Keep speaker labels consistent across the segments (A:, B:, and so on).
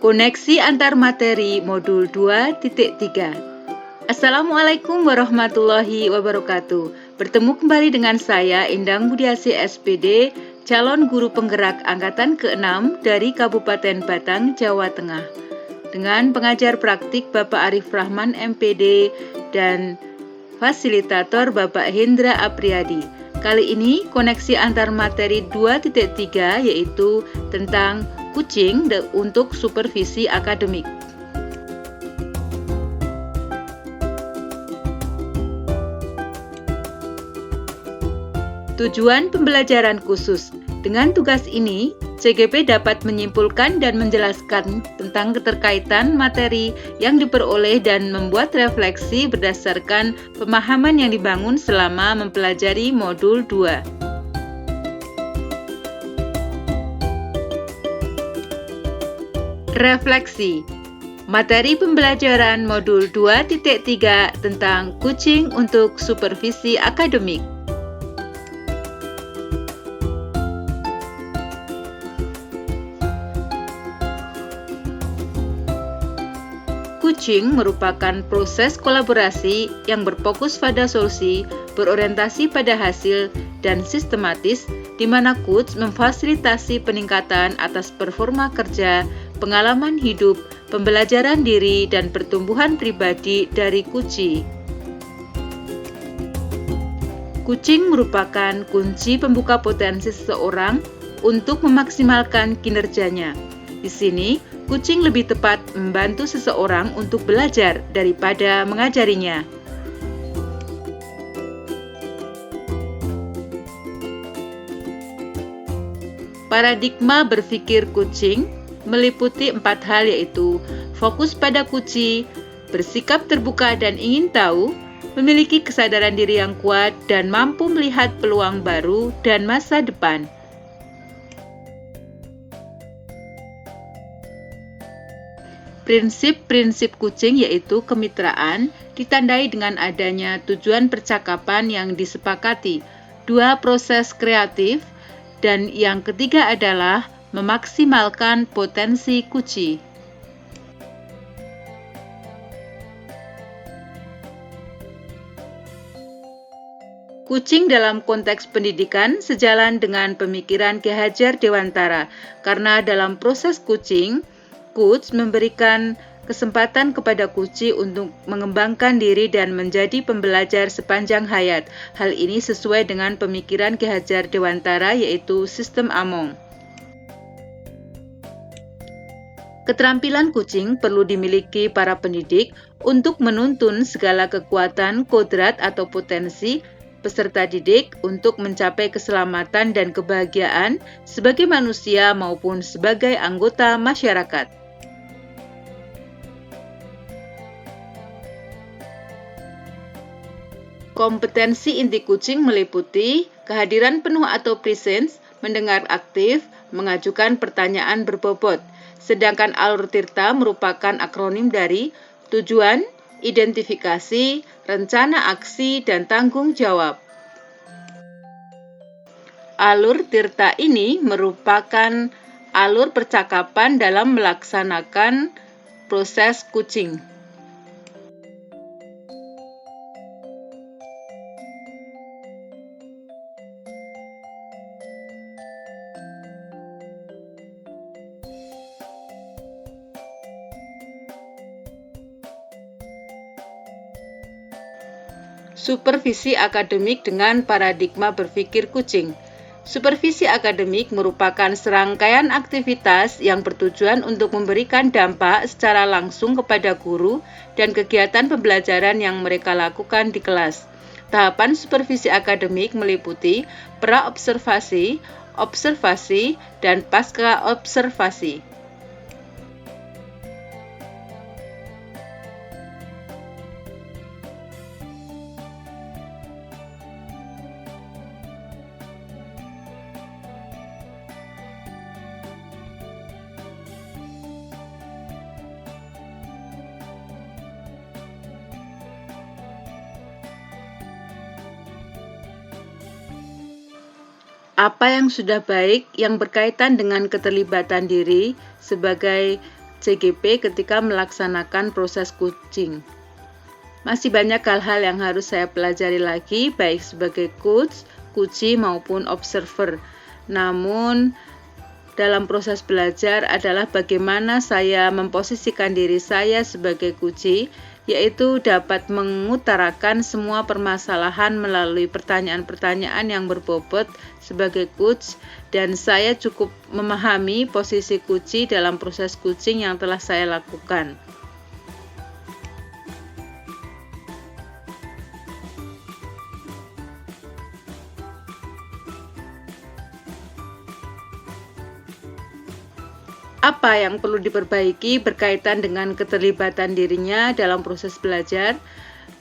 A: Koneksi antar materi modul 2.3. Assalamualaikum warahmatullahi wabarakatuh. Bertemu kembali dengan saya Endang Budiasih SPD, calon guru penggerak angkatan ke-6 dari Kabupaten Batang, Jawa Tengah. Dengan pengajar praktik Bapak Arif Rahman MPD dan fasilitator Bapak Hendra Apriyadi. Kali ini koneksi antar materi 2.3 yaitu tentang kucing untuk supervisi akademik. Tujuan pembelajaran khusus. Dengan tugas ini, CGP dapat menyimpulkan dan menjelaskan tentang keterkaitan materi yang diperoleh dan membuat refleksi berdasarkan pemahaman yang dibangun selama mempelajari modul 2. Refleksi. Materi pembelajaran modul 2.3 tentang kucing untuk supervisi akademik. Kucing merupakan proses kolaborasi yang berfokus pada solusi, berorientasi pada hasil, dan sistematis, di mana coach memfasilitasi peningkatan atas performa kerja, pengalaman hidup, pembelajaran diri, dan pertumbuhan pribadi dari kucing. Kucing merupakan kunci pembuka potensi seseorang untuk memaksimalkan kinerjanya. Di sini, kucing lebih tepat membantu seseorang untuk belajar daripada mengajarinya. Paradigma berpikir kucing meliputi 4 hal, yaitu fokus pada kucing, bersikap terbuka dan ingin tahu, memiliki kesadaran diri yang kuat, dan mampu melihat peluang baru dan masa depan. Prinsip-prinsip kucing yaitu kemitraan, ditandai dengan adanya tujuan percakapan yang disepakati, 2 proses kreatif, dan yang ketiga adalah memaksimalkan potensi kucing. Kucing dalam konteks pendidikan sejalan dengan pemikiran Ki Hajar Dewantara, karena dalam proses kucing, coach memberikan kesempatan kepada kucing untuk mengembangkan diri dan menjadi pembelajar sepanjang hayat. Hal ini sesuai dengan pemikiran Ki Hajar Dewantara, yaitu sistem Among. Keterampilan kucing perlu dimiliki para pendidik untuk menuntun segala kekuatan, kodrat atau potensi peserta didik untuk mencapai keselamatan dan kebahagiaan sebagai manusia maupun sebagai anggota masyarakat. Kompetensi inti kucing meliputi kehadiran penuh atau presence, mendengar aktif, mengajukan pertanyaan berbobot. Sedangkan alur tirta merupakan akronim dari tujuan, identifikasi, rencana aksi, dan tanggung jawab. Alur tirta ini merupakan alur percakapan dalam melaksanakan proses kucing. Supervisi akademik dengan paradigma berpikir kucing. Supervisi akademik merupakan serangkaian aktivitas yang bertujuan untuk memberikan dampak secara langsung kepada guru dan kegiatan pembelajaran yang mereka lakukan di kelas. Tahapan supervisi akademik meliputi pra-observasi, observasi, dan pasca-observasi. Apa yang sudah baik yang berkaitan dengan keterlibatan diri sebagai CGP ketika melaksanakan proses coaching. Masih banyak hal-hal yang harus saya pelajari lagi, baik sebagai coach, coachee maupun observer. Namun, dalam proses belajar adalah bagaimana saya memposisikan diri saya sebagai coachee, yaitu dapat mengutarakan semua permasalahan melalui pertanyaan-pertanyaan yang berbobot sebagai coach, dan saya cukup memahami posisi coachee dalam proses coaching yang telah saya lakukan. Apa yang perlu diperbaiki berkaitan dengan keterlibatan dirinya dalam proses belajar?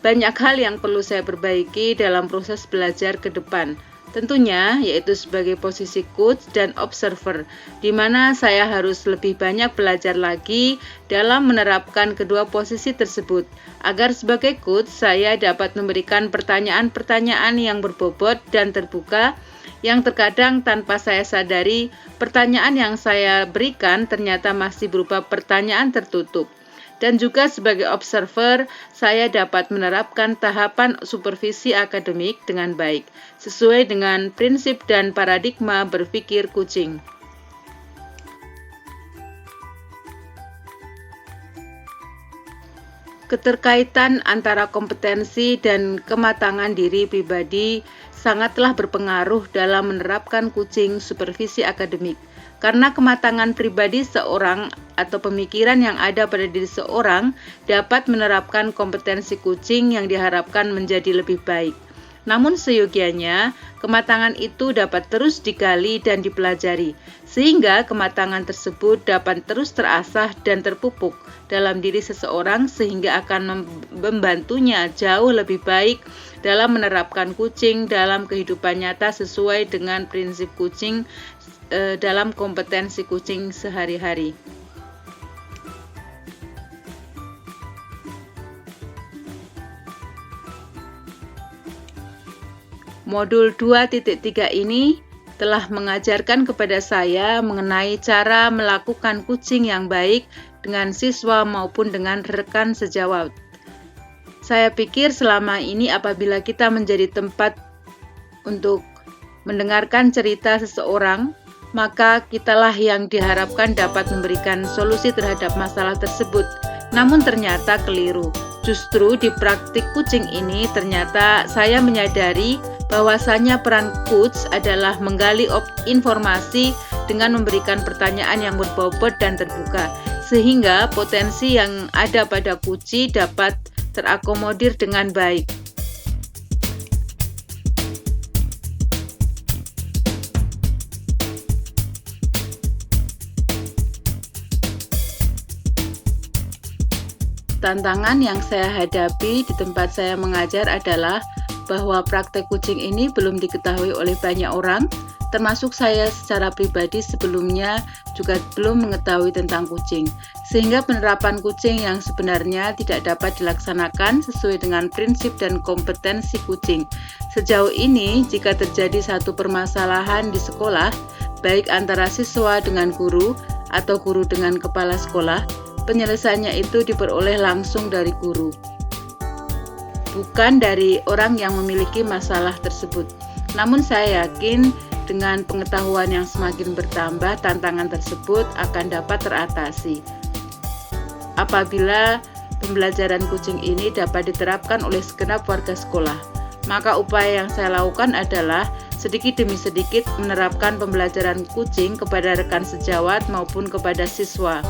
A: Banyak hal yang perlu saya perbaiki dalam proses belajar ke depan. Tentunya yaitu sebagai posisi coach dan observer, di mana saya harus lebih banyak belajar lagi dalam menerapkan kedua posisi tersebut. Agar sebagai coach saya dapat memberikan pertanyaan-pertanyaan yang berbobot dan terbuka, yang terkadang tanpa saya sadari, pertanyaan yang saya berikan ternyata masih berupa pertanyaan tertutup. Dan juga sebagai observer, saya dapat menerapkan tahapan supervisi akademik dengan baik, sesuai dengan prinsip dan paradigma berpikir coaching. Keterkaitan antara kompetensi dan kematangan diri pribadi sangatlah berpengaruh dalam menerapkan coaching supervisi akademik. Karena kematangan pribadi seorang atau pemikiran yang ada pada diri seorang dapat menerapkan kompetensi coaching yang diharapkan menjadi lebih baik. Namun seyogianya, kematangan itu dapat terus digali dan dipelajari, sehingga kematangan tersebut dapat terus terasah dan terpupuk dalam diri seseorang sehingga akan membantunya jauh lebih baik dalam menerapkan coaching dalam kehidupan nyata sesuai dengan prinsip coaching dalam kompetensi coaching sehari-hari. Modul 2.3 ini telah mengajarkan kepada saya mengenai cara melakukan coaching yang baik dengan siswa maupun dengan rekan sejawat. Saya pikir selama ini apabila kita menjadi tempat untuk mendengarkan cerita seseorang, maka kitalah yang diharapkan dapat memberikan solusi terhadap masalah tersebut. Namun ternyata keliru. Justru di praktik coaching ini ternyata saya menyadari bahwasanya peran coach adalah menggali informasi dengan memberikan pertanyaan yang berbobot dan terbuka, sehingga potensi yang ada pada coachee dapat terakomodir dengan baik. Tantangan yang saya hadapi di tempat saya mengajar adalah bahwa praktek coaching ini belum diketahui oleh banyak orang, termasuk saya secara pribadi sebelumnya juga belum mengetahui tentang coaching, sehingga penerapan coaching yang sebenarnya tidak dapat dilaksanakan sesuai dengan prinsip dan kompetensi coaching. Sejauh ini, jika terjadi satu permasalahan di sekolah, baik antara siswa dengan guru atau guru dengan kepala sekolah, penyelesaiannya itu diperoleh langsung dari guru, bukan dari orang yang memiliki masalah tersebut. Namun saya yakin dengan pengetahuan yang semakin bertambah, tantangan tersebut akan dapat teratasi. Apabila pembelajaran coaching ini dapat diterapkan oleh segenap warga sekolah, maka upaya yang saya lakukan adalah sedikit demi sedikit menerapkan pembelajaran coaching kepada rekan sejawat maupun kepada siswa.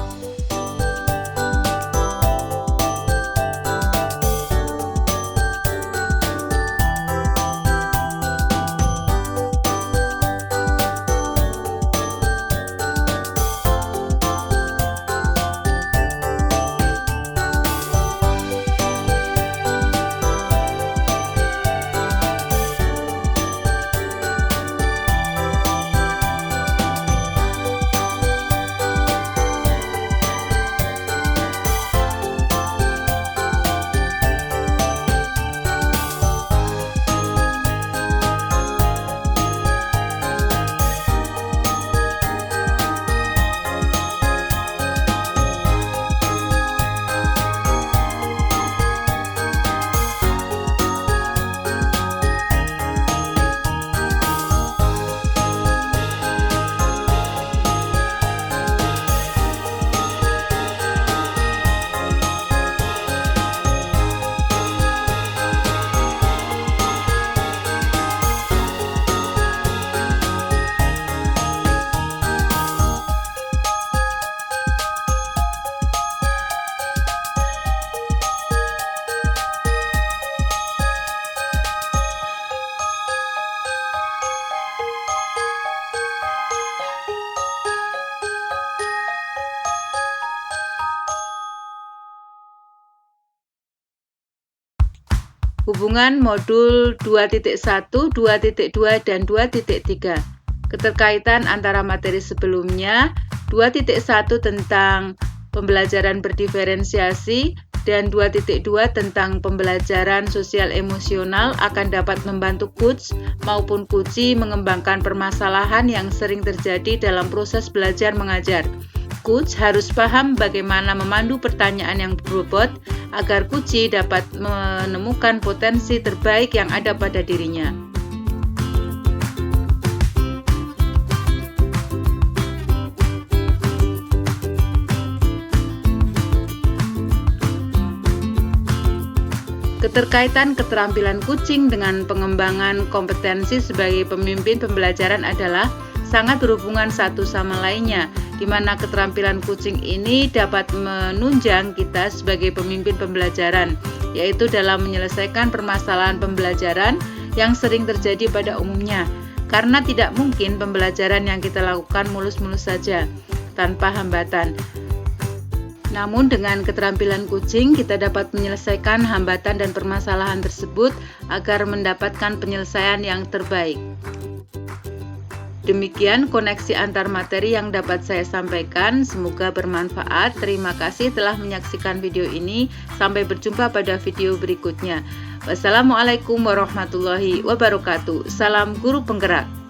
A: Hubungan modul 2.1, 2.2, dan 2.3. Keterkaitan antara materi sebelumnya, 2.1 tentang pembelajaran berdiferensiasi dan 2.2 tentang pembelajaran sosial emosional akan dapat membantu coach maupun coachee mengembangkan permasalahan yang sering terjadi dalam proses belajar mengajar. Coach harus paham bagaimana memandu pertanyaan yang berbobot agar coachee dapat menemukan potensi terbaik yang ada pada dirinya. Keterkaitan keterampilan kucing dengan pengembangan kompetensi sebagai pemimpin pembelajaran adalah sangat berhubungan satu sama lainnya, di mana keterampilan kucing ini dapat menunjang kita sebagai pemimpin pembelajaran, yaitu dalam menyelesaikan permasalahan pembelajaran yang sering terjadi pada umumnya, karena tidak mungkin pembelajaran yang kita lakukan mulus-mulus saja, tanpa hambatan. Namun dengan keterampilan kucing, kita dapat menyelesaikan hambatan dan permasalahan tersebut agar mendapatkan penyelesaian yang terbaik. Demikian koneksi antar materi yang dapat saya sampaikan, semoga bermanfaat. Terima kasih telah menyaksikan video ini. Sampai berjumpa pada video berikutnya. Wassalamualaikum warahmatullahi wabarakatuh. Salam guru penggerak.